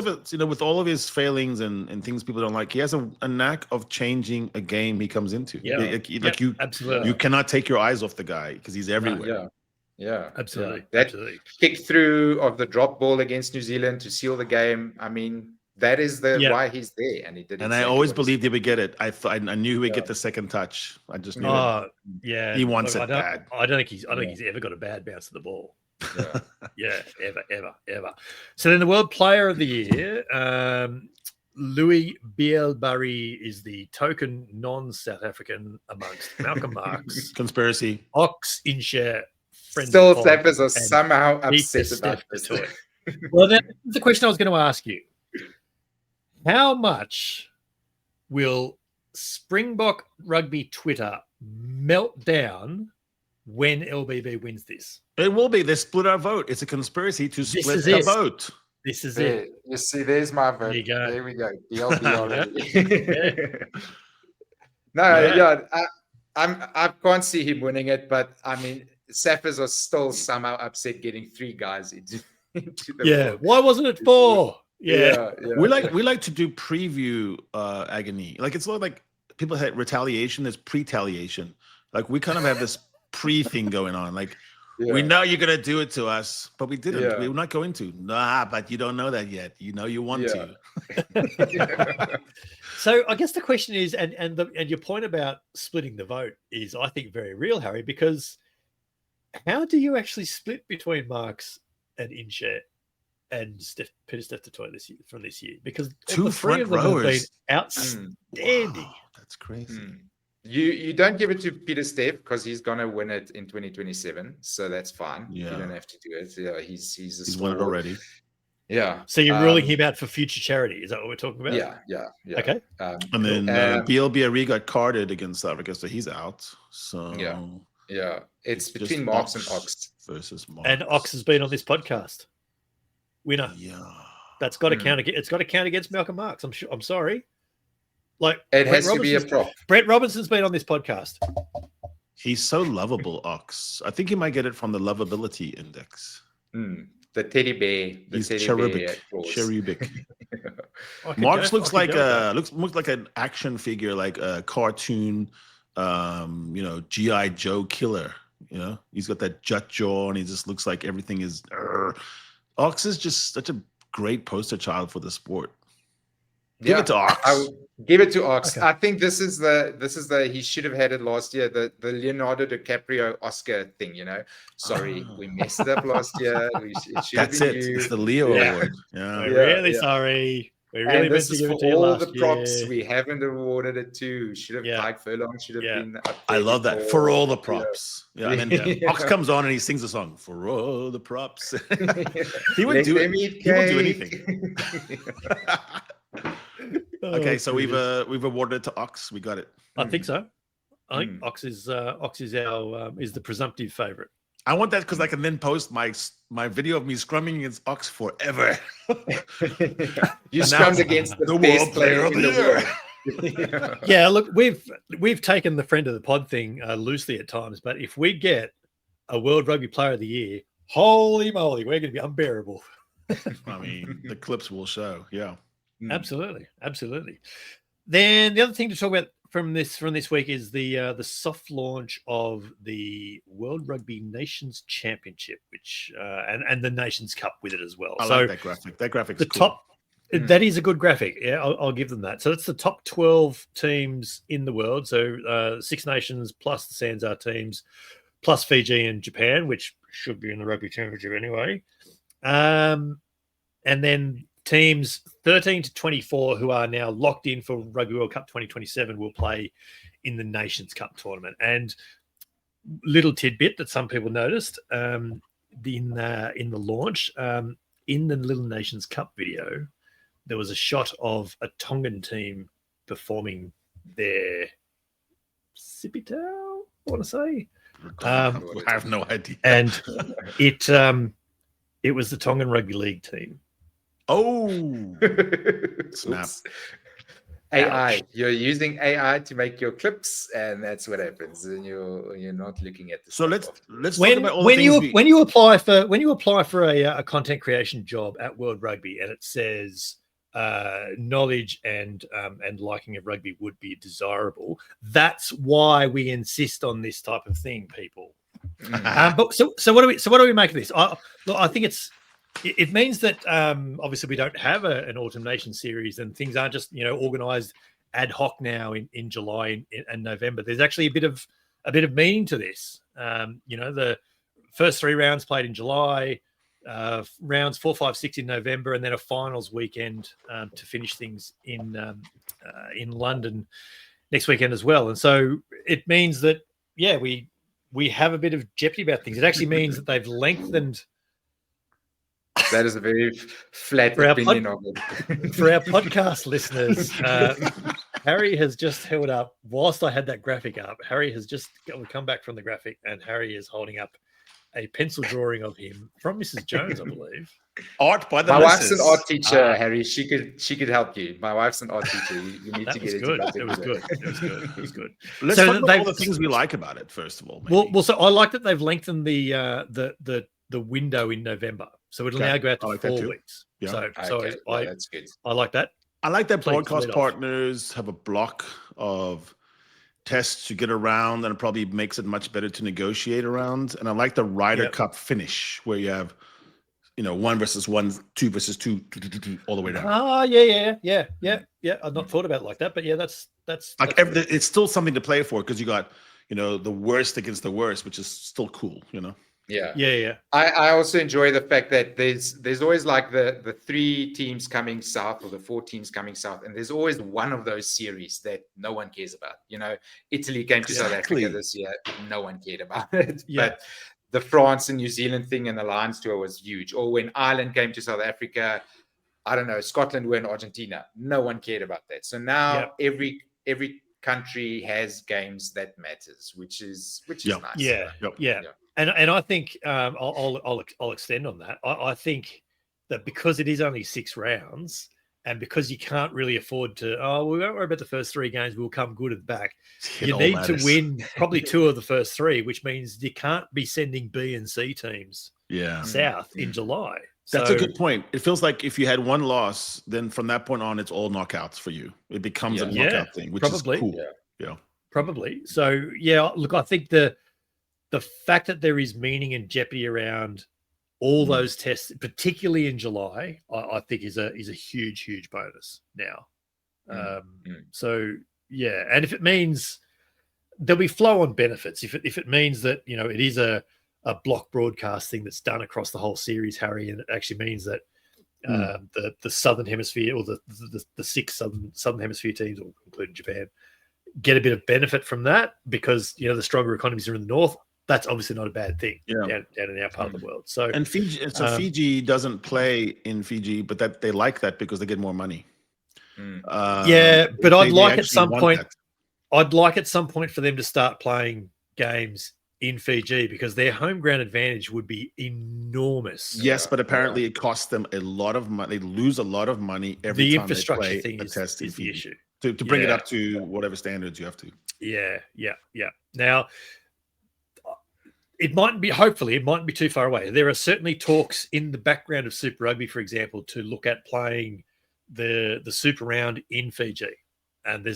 a, you know, with all of his failings and things people don't like, he has a knack of changing a game he comes into. You absolutely, you cannot take your eyes off the guy because he's everywhere. Absolutely. That kick through of the drop ball against New Zealand to seal the game. I mean, that is why he's there, and he did. And I always believed he would get it. I knew he would get the second touch. I just knew. He wants it bad. I don't think he's ever got a bad bounce of the ball. Ever. So then the World Player of the Year, Louis Bielbarri is the token non-South African amongst Malcolm Marx, conspiracy, Ox Nche, still Sappers are somehow upset about this. Well, that's the question I was going to ask you. How much will Springbok Rugby Twitter melt down when LBB wins this? It will be. They split our vote. It's a conspiracy to split the vote. This is it. You see, there's my vote. There we go. DLB already. I can't see him winning it, but I mean, Sappers are still somehow upset getting 3 guys into the why wasn't it 4? We like to do preview agony. Like it's like people had retaliation. There's pretaliation. Like we kind of have this thing going on. Like we know you're gonna do it to us, but we didn't. We're not going to. Nah, but you don't know that yet. You know you want to. So I guess the question is, and your point about splitting the vote is, I think, very real, Harry, because how do you actually split between Marx and Nche and Peter Steph from this year? Because 2 front rowers have been outstanding. Wow, that's crazy. You don't give it to Peter Steph because he's gonna win it in 2027, so that's fine. You don't have to do it. Yeah, he's won it already. Yeah. So you're ruling him out for future charity? Is that what we're talking about? Yeah. Okay. And then BLBRE got carded against South Africa, so he's out. So yeah. It's between Marx and Ox versus Marx. And Ox has been on this podcast. Winner. Yeah. That's got to count. It's got to count against Malcolm Marx. I'm sorry. Like it has to be a prop. Brett Robinson's been on this podcast. He's so lovable, Ox. I think he might get it from the lovability index. The teddy bear. He's cherubic. Marx looks like an action figure, like a cartoon, G.I. Joe killer. You know, he's got that jut jaw, and he just looks like everything is. Ox is just such a great poster child for the sport. Give it to Ox. I would give it to Ox. Okay. I think this is the he should have had it last year, the Leonardo DiCaprio Oscar thing, you know. Sorry, we messed up last year. That's it. It's the Leo Award. Yeah. We're really sorry. We really meant to give it to you last year. All the props year. We haven't awarded it to. Should have Mike Furlong should have been up there. I love that. For all the props. And then Ox comes on and he sings a song for all the props. He would do it. He will do anything. Okay, so we've awarded it to Ox. We got it. I think so. I think Ox is our is the presumptive favorite. I want that because I can then post my video of me scrumming against Ox forever. You scrummed against the best player in the world. Yeah, look, we've taken the friend of the pod thing loosely at times, but if we get a World Rugby Player of the Year, holy moly, we're going to be unbearable. I mean, the clips will show. Yeah. Absolutely. Then the other thing to talk about from this week is the soft launch of the World Rugby Nations Championship, which and the Nations Cup with it as well. I like that graphic. That graphic's the cool. Top. That is a good graphic. Yeah, I'll give them that. So it's the top 12 teams in the world. So 6 nations plus the Sanzar teams, plus Fiji and Japan, which should be in the Rugby Championship anyway. And then teams 13 to 24 who are now locked in for Rugby World Cup 2027 will play in the Nations Cup tournament. And little tidbit that some people noticed in the launch, in the Little Nations Cup video, there was a shot of a Tongan team performing their Sipitao, I want to say. I have no idea. And it was the Tongan Rugby League team. Oh, snap. AI. You're using AI to make your clips, and that's what happens. And you're not looking at the. So let's when, talk about all when the you things when you apply for a content creation job at World Rugby, and it says knowledge and liking of rugby would be desirable. That's why we insist on this type of thing, people. But so what do we make of this? I think it means that obviously we don't have an Autumn Nation series, and things aren't just organized ad hoc now in July and November. There's actually a bit of meaning to this. The first 3 rounds played in July, rounds 4, 5, 6 in November, and then a finals weekend to finish things in London next weekend as well. And so it means that we have a bit of jeopardy about things. It actually means that they've lengthened. That is a very flat opinion of it. For our podcast listeners, Harry has just held up, whilst I had that graphic up, Harry has just come back from the graphic, and Harry is holding up a pencil drawing of him from Mrs. Jones, I believe. Art by the My missus. wife's an art teacher, Harry. She could help you. My wife's an art teacher. You need to get good. into It was good. It was good. Let's So talk about all the things we like about it, first of all. Maybe. Well, so I like that they've lengthened the window in November, so it'll now go out to 4 weeks. Yeah. So that's good. I like that. I like that Please, broadcast lead off. partners have a block of tests to get around, and it probably makes it much better to negotiate around. And I like the Ryder Cup finish where you have, 1 versus 1, 2 versus 2, all the way down. Yeah. I've not thought about it like that, but that's Like it's still something to play for, because you got, the worst against the worst, which is still cool, Yeah. I also enjoy the fact that there's always like the 3 teams coming south or the 4 teams coming south, and there's always one of those series that no one cares about. Italy came to South Africa this year, no one cared about it. Yeah. But the France and New Zealand thing and the Lions tour was huge. Or when Ireland came to South Africa, I don't know, Scotland were in Argentina, no one cared about that. So now every country has games that matters, which is nice. Yeah. And I think I'll extend on that. I think that because it is only 6 rounds, and because you can't really afford to, we won't worry about the first 3 games, we'll come good at the back. You need to win probably 2 of the first 3, which means you can't be sending B and C teams south in July. That's a good point. It feels like if you had 1 loss, then from that point on, it's all knockouts for you. It becomes a knockout thing, which is cool. Yeah. Probably. So, look, I think the fact that there is meaning and jeopardy around all those tests, particularly in July, I think is a huge, huge bonus now. So, and if it means there'll be flow-on benefits, if it means that, it is a block broadcast thing that's done across the whole series, Harry, and it actually means that the Southern Hemisphere, or the 6 Southern Hemisphere teams, including Japan, get a bit of benefit from that, because, the stronger economies are in the north. That's obviously not a bad thing down in our part of the world. So Fiji doesn't play in Fiji, but that they like that because they get more money. But I'd like at some point for them to start playing games in Fiji, because their home ground advantage would be enormous. Yes, but apparently it costs them a lot of money. They lose a lot of money every time they play a test is the issue. To bring it up to whatever standards you have to. Yeah. Now, hopefully it mightn't be too far away. There are certainly talks in the background of Super Rugby, for example, to look at playing the Super Round in Fiji, and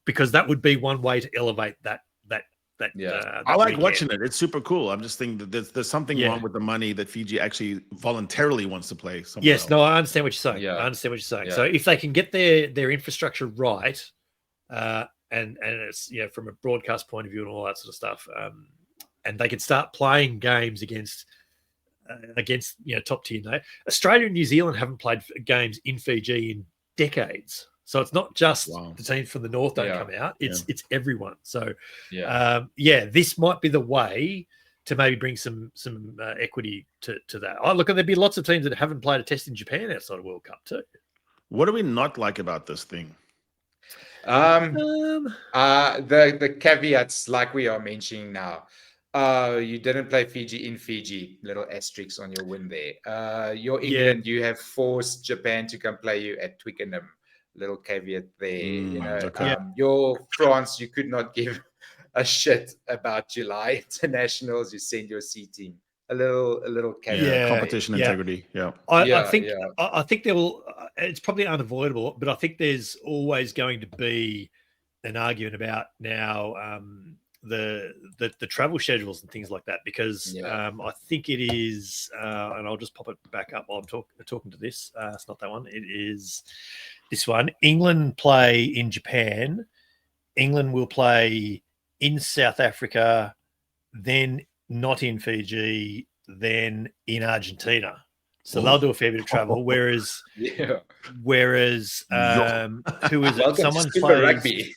because that would be one way to elevate that. I like watching it. It's super cool. I'm just thinking that there's something wrong with the money that Fiji actually voluntarily wants to play. Yes, no, I understand what you're saying. I understand what you're saying. So if they can get their infrastructure right, and it's from a broadcast point of view and all that sort of stuff. And they can start playing games against top tier. Australia and New Zealand haven't played games in Fiji in decades, so it's not just the teams from the north don't come out. It's everyone. So this might be the way to maybe bring some equity to that. Oh, look, there'd be lots of teams that haven't played a test in Japan outside of World Cup too. What do we not like about this thing? The caveats, like we are mentioning now. You didn't play Fiji in Fiji, little asterisks on your win there. Your England, you have forced Japan to come play you at Twickenham, little caveat there. Okay. Your France, you could not give a shit about July internationals. You send your C team. A little caveat. Competition integrity. I think there will. It's probably unavoidable, but I think there's always going to be an argument about now the travel schedules and things like that, because I think it is, and I'll just pop it back up while I'm talking to this. It's not that one. It is this one. England play in Japan. England will play in South Africa, then not in Fiji, then in Argentina. So they'll do a fair bit of travel. Whereas who is it? Someone plays rugby.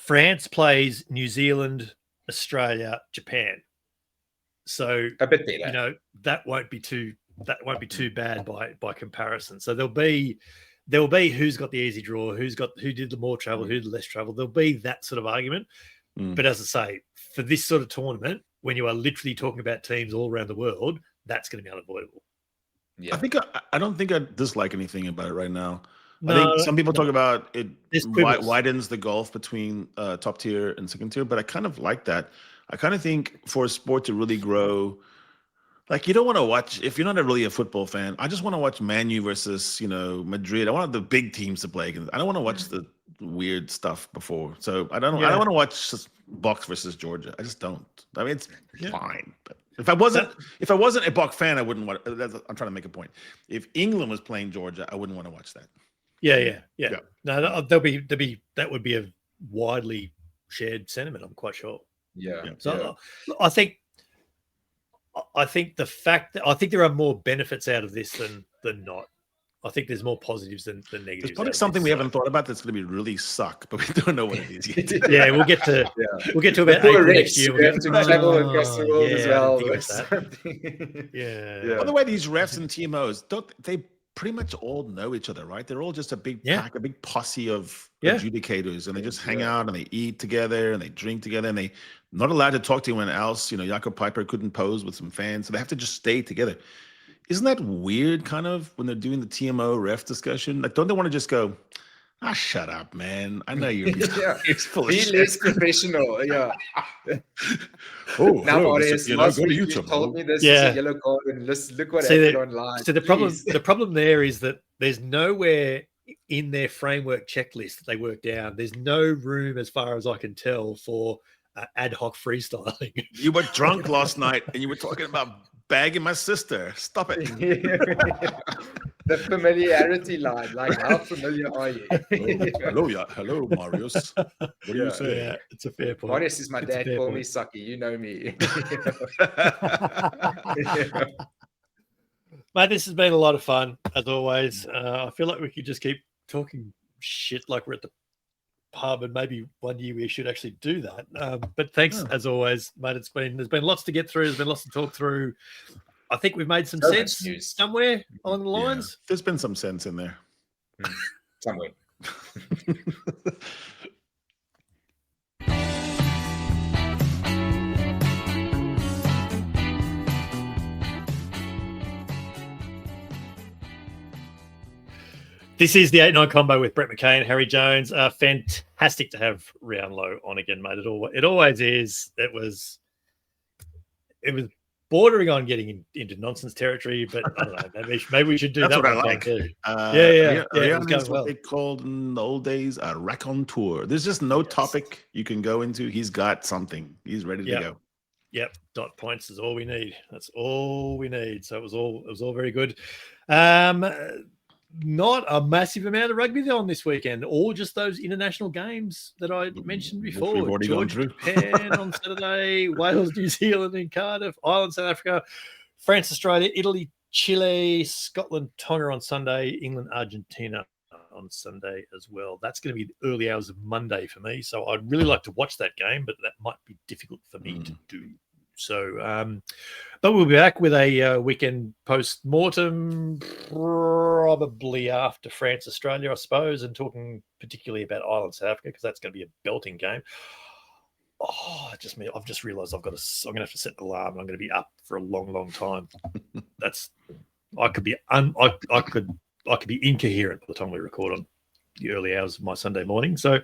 France plays New Zealand, Australia, Japan. So a bit better. That won't be too bad by comparison. So there'll be who's got the easy draw, who did the more travel, who did the less travel. There'll be that sort of argument. But as I say, for this sort of tournament, when you are literally talking about teams all around the world, that's going to be unavoidable. Yeah. I don't think I dislike anything about it right now. I think some people talk about it widens the gulf between top tier and second tier, but I kind of like that. I kind of think for a sport to really grow, like you don't want to watch, if you're not really a football fan, I just want to watch Man U versus, Madrid. I want the big teams to play. I don't want to watch the weird stuff before. So I don't want to watch Box versus Georgia. I just don't. I mean, it's fine. But if I wasn't a Box fan, I wouldn't want. I'm trying to make a point. If England was playing Georgia, I wouldn't want to watch that. Yeah. No, that would be a widely shared sentiment. I'm quite sure. Yeah. So I think the fact that I think there are more benefits out of this than not. I think there's more positives than negatives. There's probably something we haven't thought about that's going to be really suck, but we don't know what it is yet. Yeah, we'll get to about April next year. We have to travel across the world as well. By the way, these refs and TMOs, they pretty much all know each other, right? They're all just a big pack, a big posse of adjudicators, and they just hang out and they eat together and they drink together, and they not allowed to talk to anyone else. Jakob Piper couldn't pose with some fans, so they have to just stay together. Isn't that weird, kind of, when they're doing the TMO ref discussion? Like, don't they want to just go, shut up, man. I know you're full of shit. Be less professional. Yeah. Now, audience, last week you told me this is a yellow card, and look what happened online. So the problem there is that there's nowhere in their framework checklist that they work down. There's no room, as far as I can tell, for ad hoc freestyling. You were drunk last night, and you were talking about bagging my sister. Stop it. The familiarity line, like how familiar are you? Hello, Marius. What do you say? Yeah, it's a fair point. Marius is my dad. Call me Sucky. You know me. Mate, this has been a lot of fun as always. I feel like we could just keep talking shit like we're at the pub, and maybe one year we should actually do that. But thanks as always, mate. There's been lots to get through. There's been lots to talk through. I think we've made some sense somewhere along the lines. Yeah, there's been some sense in there. Somewhere. This is the 8-9 combo with Brett McKay and Harry Jones. Fantastic to have Riaan Louw on again, mate. It always is. It was bordering on getting into nonsense territory, but I don't know. Maybe we should do That's that. What I like. Too. Riaan is what they called in the old days a raconteur. There's just no topic you can go into. He's got something. He's ready to go. Yep, dot points is all we need. That's all we need. So it was all very good. Not a massive amount of rugby on this weekend, or just those international games that I mentioned before. We've already gone through. Japan on Saturday, Wales, New Zealand in Cardiff, Ireland, South Africa, France, Australia, Italy, Chile, Scotland, Tonga on Sunday, England, Argentina on Sunday as well. That's going to be the early hours of Monday for me, so I'd really like to watch that game, but that might be difficult for me to do. So, but we'll be back with a weekend post-mortem, probably after France-Australia, I suppose, and particularly about Ireland-South Africa, because that's going to be a belting game. Oh, I've just realised I'm going to have to set an alarm. I'm going to be up for a long, long time. I could be incoherent by the time we record on the early hours of my Sunday morning. So,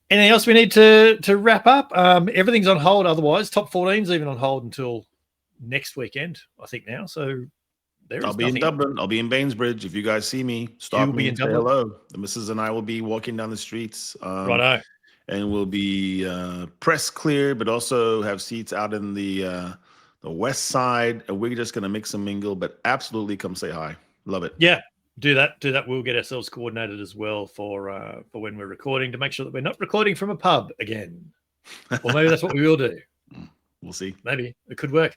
anything else we need to wrap up? Everything's on hold. Otherwise, top 14's even on hold until next weekend, I think now. So I'll be in Dublin. I'll be in Bainbridge. If you guys see me, stop me and say hello. The missus and I will be walking down the streets. Righto. And we'll be press clear, but also have seats out in the west side. And we're just going to mix and mingle, but absolutely come say hi. Love it. Yeah, do that. We'll get ourselves coordinated as well for when we're recording, to make sure that we're not recording from a pub again. Or maybe that's what we will do. We'll see. Maybe it could work.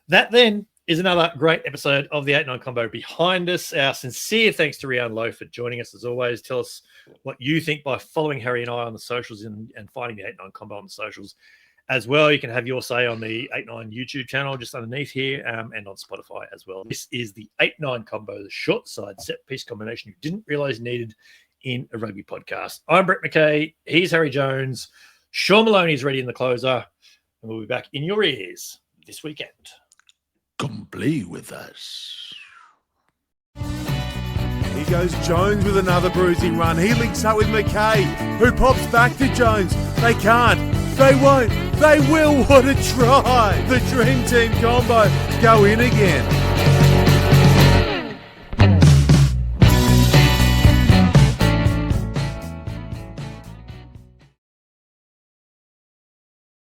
That then is another great episode of the 8-9 Combo behind us. Our sincere thanks to Riaan Louw for joining us as always. Tell us what you think by following Harry and I on the socials and finding the 8-9 Combo on the socials as well. You can have your say on the 8-9 YouTube channel just underneath here, and on Spotify as well. This is the 8-9 Combo, the short side set piece combination you didn't realize you needed in a rugby podcast. I'm Brett McKay. He's Harry Jones. Sean Maloney is ready in the closer, and we'll be back in your ears this weekend. Come play with us. Here goes Jones with another bruising run. He links up with McKay, who pops back to Jones. They can't. They won't. They will. What a try. The Dream Team Combo go in again.